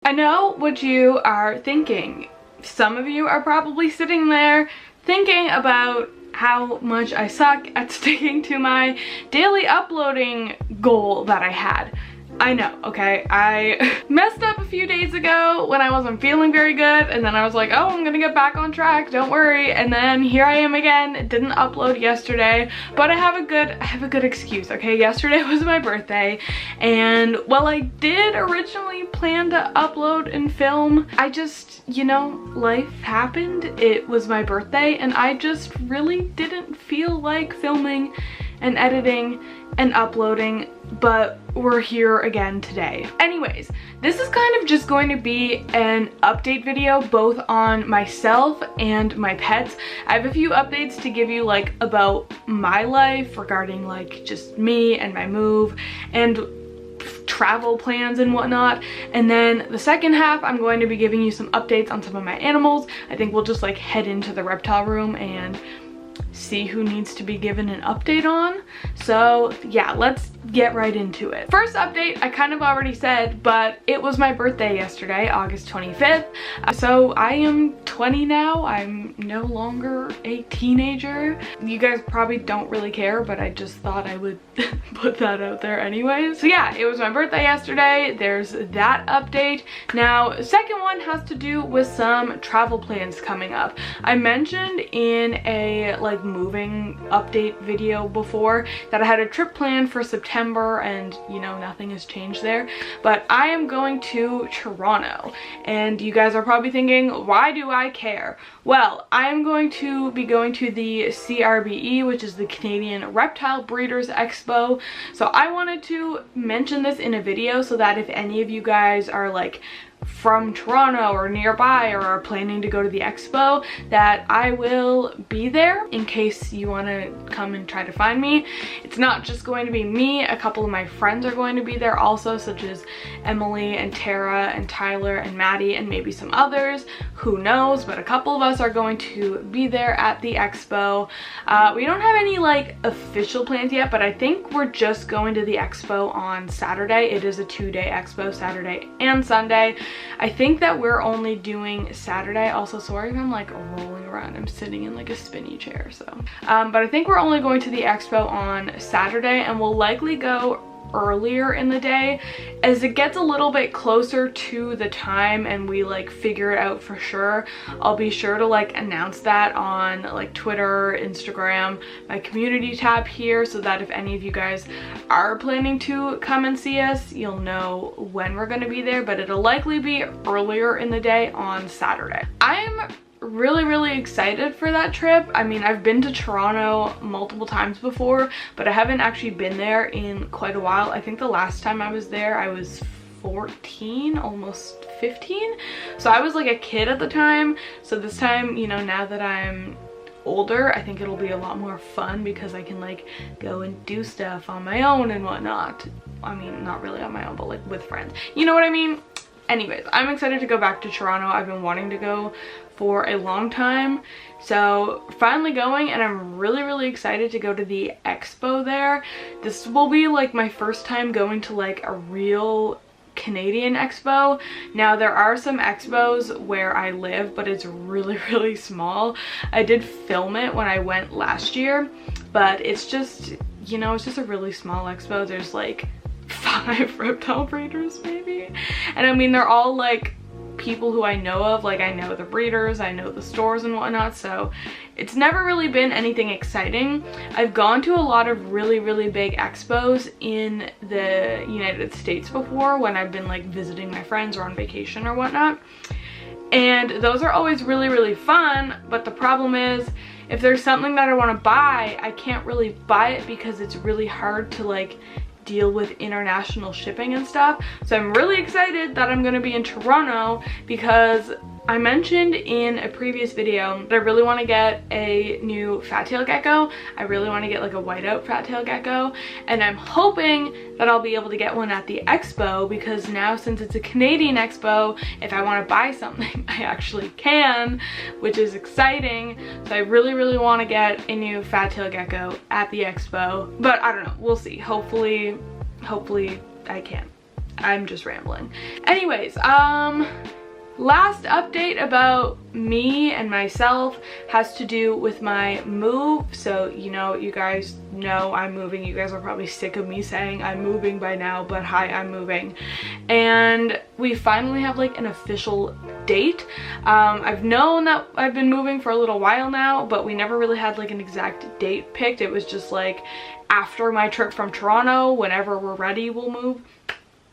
I know what you are thinking. Some of you are probably sitting there thinking about how much I suck at sticking to my daily uploading goal that I had. I know, okay? I messed up a few days ago when I wasn't feeling very good, and then I was like, oh, I'm gonna get back on track, don't worry. And then here I am again. Didn't upload yesterday, but I have a good excuse, okay? Yesterday was my birthday, and while I did originally plan to upload and film, I just, you know, life happened. It was my birthday, and I just really didn't feel like filming and editing and uploading, but we're here again today. Anyways, this is kind of just going to be an update video both on myself and my pets. I have a few updates to give you like about my life regarding like just me and my move and travel plans and whatnot, and then the second half I'm going to be giving you some updates on some of my animals. I think we'll just like head into the reptile room and see who needs to be given an update on. So yeah, let's get right into it. First update, I kind of already said, but it was my birthday yesterday, August 25th. So I am 20 now. I'm no longer a teenager. You guys probably don't really care, but I just thought I would put that out there anyways. So yeah, it was my birthday yesterday. There's that update. Now, second one has to do with some travel plans coming up. I mentioned in a like moving update video before that I had a trip planned for September, and you know, nothing has changed there, but I am going to Toronto, and you guys are probably thinking, why do I care? Well, I'm going to be going to the CRBE, which is the Canadian Reptile Breeders Expo. So I wanted to mention this in a video so that if any of you guys are like from Toronto or nearby or are planning to go to the expo, that I will be there in case you want to come and try to find me. It's not just going to be me, a couple of my friends are going to be there also, such as Emily and Tara and Tyler and Maddie and maybe some others, who knows, but a couple of us are going to be there at the expo. We don't have any like official plans yet, but I think we're just going to the expo on Saturday. It is a 2-day expo, Saturday and Sunday. I think that we're only doing Saturday. Also, sorry if I'm like rolling around. I'm sitting in like a spinny chair, so. But I think we're only going to the expo on Saturday, and we'll likely go earlier in the day as it gets a little bit closer to the time and we like figure it out for sure. I'll be sure to like announce that on like Twitter, Instagram, my community tab here, so that if any of you guys are planning to come and see us, you'll know when we're going to be there, but it'll likely be earlier in the day on Saturday. I'm really excited for that trip. I mean, I've been to Toronto multiple times before, but I haven't actually been there in quite a while. I think the last time I was there I was 14, almost 15, so I was like a kid at the time. So this time, you know, now that I'm older, I think it'll be a lot more fun because I can like go and do stuff on my own and whatnot. I mean, not really on my own, but like with friends, you know what I mean? Anyways, I'm excited to go back to Toronto. I've been wanting to go for a long time, so finally going, and I'm really excited to go to the expo there. This will be like my first time going to like a real Canadian expo. Now, there are some expos where I live, but it's really small. I did film it when I went last year, but it's just, you know, it's just a really small expo. There's like 5 reptile breeders maybe, and I mean, they're all like people who I know of. Like, I know the breeders, I know the stores and whatnot, so it's never really been anything exciting. I've gone to a lot of really big expos in the United States before when I've been like visiting my friends or on vacation or whatnot, and those are always really fun, but the problem is if there's something that I want to buy, I can't really buy it because it's really hard to like deal with international shipping and stuff. So I'm really excited that I'm going to be in Toronto because I mentioned in a previous video that I really want to get a new fat tail gecko. I really want to get like a whiteout fat tail gecko, and I'm hoping that I'll be able to get one at the expo, because now since it's a Canadian expo, if I want to buy something I actually can, which is exciting. So I really want to get a new fat tail gecko at the expo, but I don't know, we'll see. Hopefully I can. I'm just rambling. Anyways, last update about me and myself has to do with my move. So, you know, you guys know I'm moving. You guys are probably sick of me saying I'm moving by now, but hi, I'm moving. And we finally have like an official date. I've known that I've been moving for a little while now, but we never really had like an exact date picked. It was just like after my trip from Toronto, whenever we're ready, we'll move.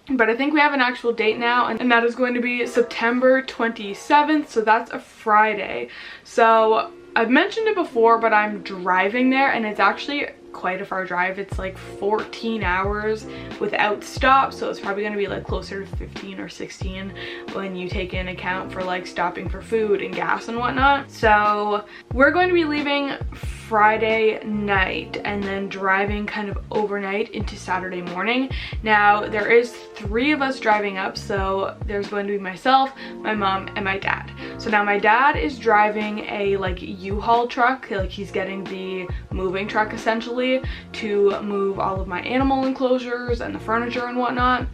But I think we have an actual date now, and that is going to be September 27th, so that's a Friday. So I've mentioned it before, but I'm driving there, and it's actually quite a far drive. It's like 14 hours without stops, so it's probably going to be like closer to 15 or 16 when you take in account for like stopping for food and gas and whatnot. So we're going to be leaving Friday night and then driving kind of overnight into Saturday morning. Now there is 3 of us driving up, so there's going to be myself, my mom, and my dad. So now my dad is driving a like U-Haul truck, like he's getting the moving truck essentially to move all of my animal enclosures and the furniture and whatnot.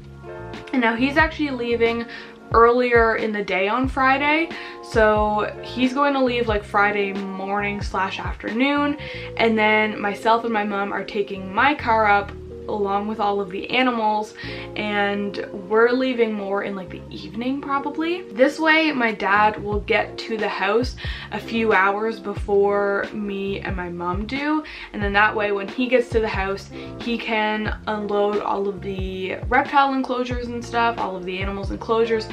And now he's actually leaving earlier in the day on Friday, so he's going to leave like Friday morning / afternoon, and then myself and my mom are taking my car up along with all of the animals, and we're leaving more in like the evening probably. This way my dad will get to the house a few hours before me and my mom do, and then that way when he gets to the house he can unload all of the reptile enclosures and stuff, all of the animals enclosures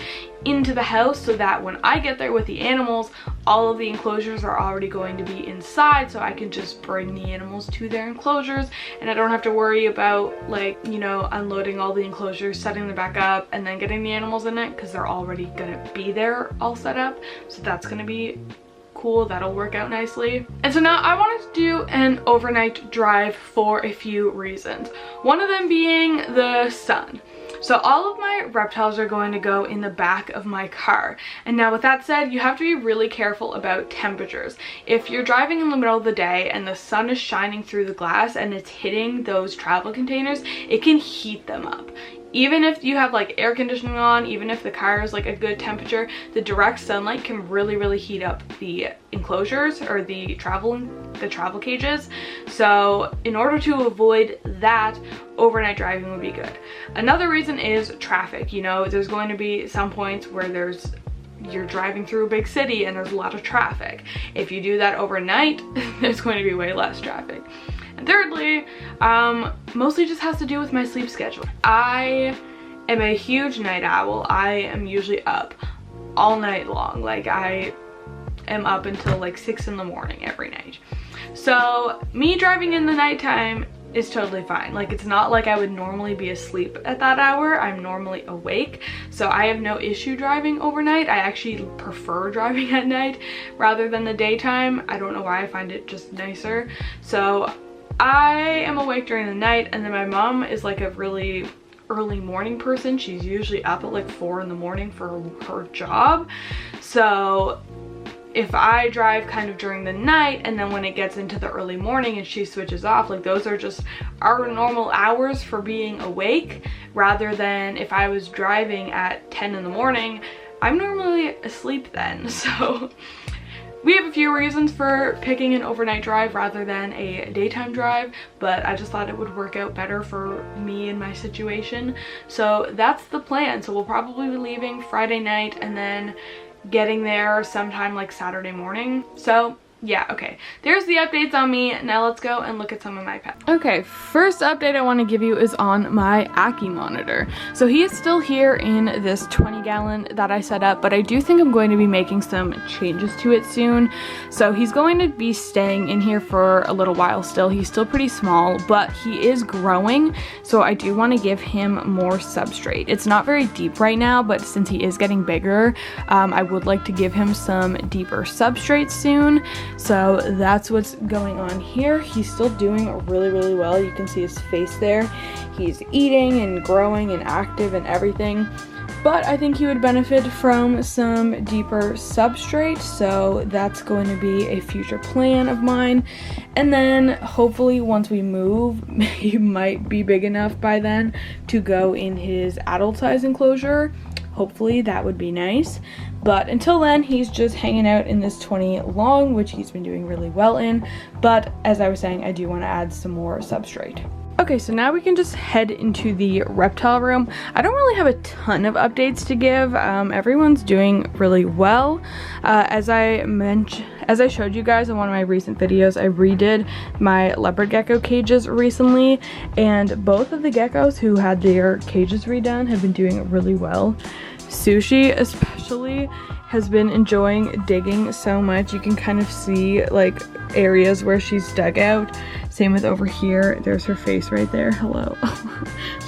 into the house, so that when I get there with the animals, all of the enclosures are already going to be inside, so I can just bring the animals to their enclosures and I don't have to worry about like, you know, unloading all the enclosures, setting them back up, and then getting the animals in it, because they're already gonna be there all set up. So that's gonna be cool. That'll work out nicely. And so now I wanted to do an overnight drive for a few reasons. One of them being the sun. So all of my reptiles are going to go in the back of my car. And now with that said, you have to be really careful about temperatures. If you're driving in the middle of the day and the sun is shining through the glass and it's hitting those travel containers, it can heat them up. Even if you have like air conditioning on, even if the car is like a good temperature, the direct sunlight can really heat up the enclosures or the travel cages. So in order to avoid that, overnight driving would be good. Another reason is traffic. You know, there's going to be some points where you're driving through a big city and there's a lot of traffic. If you do that overnight, there's going to be way less traffic. And thirdly, mostly just has to do with my sleep schedule. I am a huge night owl. I am usually up all night long. Like I am up until like 6 in the morning every night. So me driving in the nighttime is totally fine. Like it's not like I would normally be asleep at that hour. I'm normally awake, so I have no issue driving overnight. I actually prefer driving at night rather than the daytime. I don't know why, I find it just nicer. So I am awake during the night, and then my mom is like a really early morning person. She's usually up at like 4 in the morning for her job. So if I drive kind of during the night and then when it gets into the early morning and she switches off, like those are just our normal hours for being awake, rather than if I was driving at 10 in the morning, I'm normally asleep then. So we have a few reasons for picking an overnight drive rather than a daytime drive, but I just thought it would work out better for me and my situation. So that's the plan. So we'll probably be leaving Friday night and then getting there sometime like Saturday morning. So yeah, okay, there's the updates on me. Now let's go and look at some of my pets. Okay, first update I want to give you is on my Aki monitor. So he is still here in this 20-gallon that I set up, but I do think I'm going to be making some changes to it soon. So he's going to be staying in here for a little while still. He's still pretty small, but he is growing, so I do want to give him more substrate. It's not very deep right now, but since he is getting bigger, I would like to give him some deeper substrate soon. So that's what's going on here. He's still doing really well. You can see his face there. He's eating and growing and active and everything. but I think he would benefit from some deeper substrate, so that's going to be a future plan of mine. And then hopefully once we move, he might be big enough by then to go in his adult size enclosure. Hopefully that would be nice, but until then he's just hanging out in this 20 long, which he's been doing really well in. But as I was saying, I do want to add some more substrate. Okay, so now we can just head into the reptile room. I don't really have a ton of updates to give. Everyone's doing really well. As I showed you guys in one of my recent videos, I redid my leopard gecko cages recently, and both of the geckos who had their cages redone have been doing really well. Sushi especially has been enjoying digging so much. You can kind of see like areas where she's dug out. Same with over here. There's her face right there. Hello.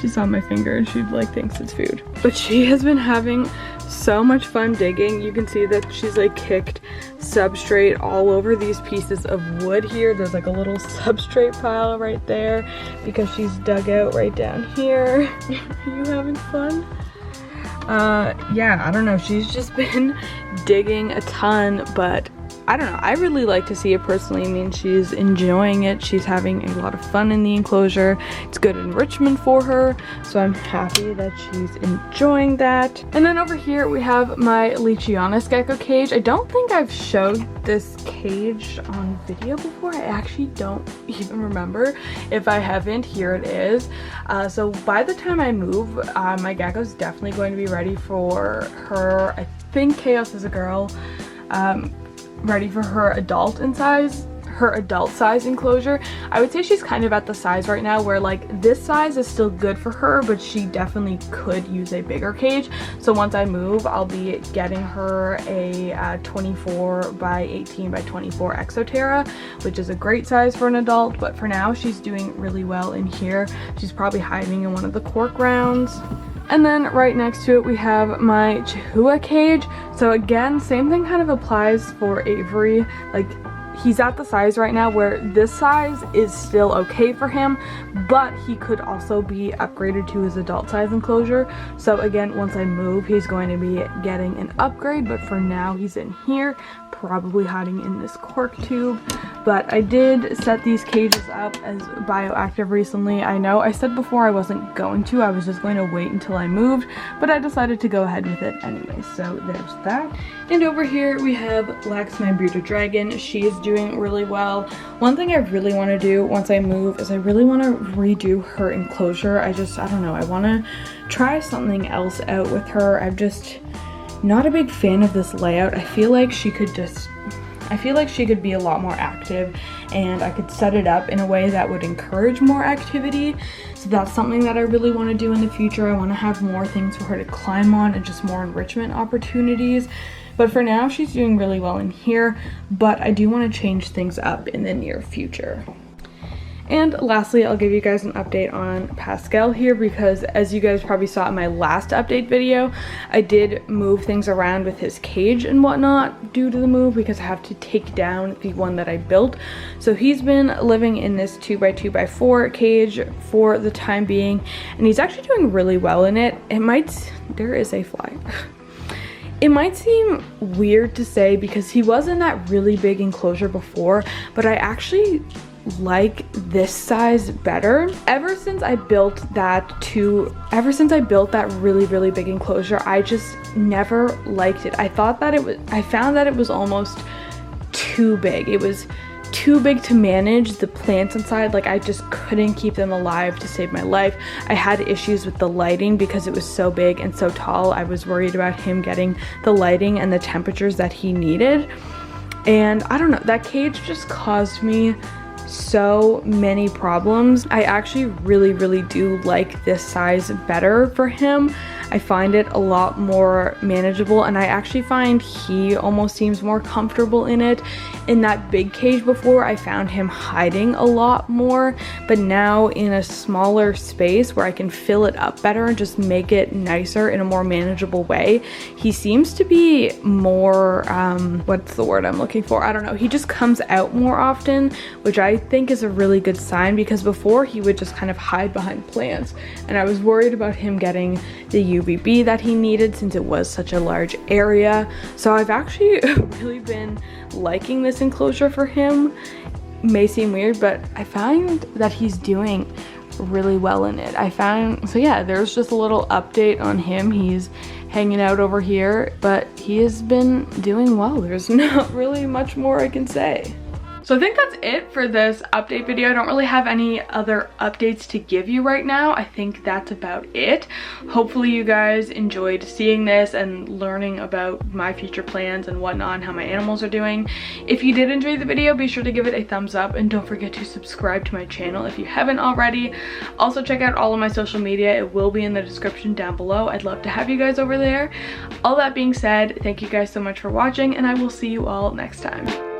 She saw my finger and she like thinks it's food. But she has been having so much fun digging. You can see that she's like kicked substrate all over these pieces of wood here. There's like a little substrate pile right there because she's dug out right down here. Are you having fun? Yeah, I don't know. She's just been digging a ton, but I don't know. I really like to see it personally. I mean, she's enjoying it. She's having a lot of fun in the enclosure. It's good enrichment for her, so I'm happy that she's enjoying that. And then over here we have my Leachianus gecko cage. I don't think I've showed this cage on video before. I actually don't even remember. If I haven't, here it is. So by the time I move, my gecko's definitely going to be ready for her, I think Chaos is a girl, ready for her adult size enclosure. I would say she's kind of at the size right now where like this size is still good for her, but she definitely could use a bigger cage. So once I move, I'll be getting her a 24 by 18 by 24 Exoterra, which is a great size for an adult. But for now, she's doing really well in here. She's probably hiding in one of the cork rounds. And then right next to it we have my Chihuahua cage. So again, same thing kind of applies for Avery. Like, he's at the size right now where this size is still okay for him, but he could also be upgraded to his adult size enclosure. So again, once I move, he's going to be getting an upgrade, but for now he's in here, probably hiding in this cork tube. But I did set these cages up as bioactive recently. I know I said before I wasn't going to, I was just going to wait until I moved, but I decided to go ahead with it anyway. So there's that. And over here we have Lax, my bearded dragon. She is doing really well. One thing I really want to do once I move is I really want to redo her enclosure. I don't know, I want to try something else out with her. I'm just not a big fan of this layout. I feel like she could be a lot more active, and I could set it up in a way that would encourage more activity. So that's something that I really want to do in the future. I want to have more things for her to climb on and just more enrichment opportunities. But for now, she's doing really well in here, but I do want to change things up in the near future. And lastly, I'll give you guys an update on Pascal here, because as you guys probably saw in my last update video, I did move things around with his cage and whatnot due to the move, because I have to take down the one that I built. So he's been living in this 2x2x4 cage for the time being, and he's actually doing really well in it. There is a fly. It might seem weird to say because he was in that really big enclosure before, but I actually like this size better. Ever since I built that really big enclosure, I just never liked it. I found that it was almost too big. It was too big to manage the plants inside. Like, I just couldn't keep them alive to save my life. I had issues with the lighting because it was so big and so tall. I was worried about him getting the lighting and the temperatures that he needed. And I don't know, that cage just caused me so many problems. I actually really do like this size better for him. I find it a lot more manageable, and I actually find he almost seems more comfortable in it. In that big cage before, I found him hiding a lot more, but now in a smaller space where I can fill it up better and just make it nicer in a more manageable way, he seems to be more, what's the word I'm looking for? I don't know. He just comes out more often, which I think is a really good sign, because before he would just kind of hide behind plants, and I was worried about him getting the UVB that he needed since it was such a large area. So I've actually really been liking this enclosure for him. May seem weird, but I find that he's doing really well in it. So yeah, there's just a little update on him. He's hanging out over here, but he has been doing well. There's not really much more I can say. So I think that's it for this update video. I don't really have any other updates to give you right now. I think that's about it. Hopefully you guys enjoyed seeing this and learning about my future plans and whatnot and how my animals are doing. If you did enjoy the video, be sure to give it a thumbs up and don't forget to subscribe to my channel if you haven't already. Also check out all of my social media. It will be in the description down below. I'd love to have you guys over there. All that being said, thank you guys so much for watching and I will see you all next time.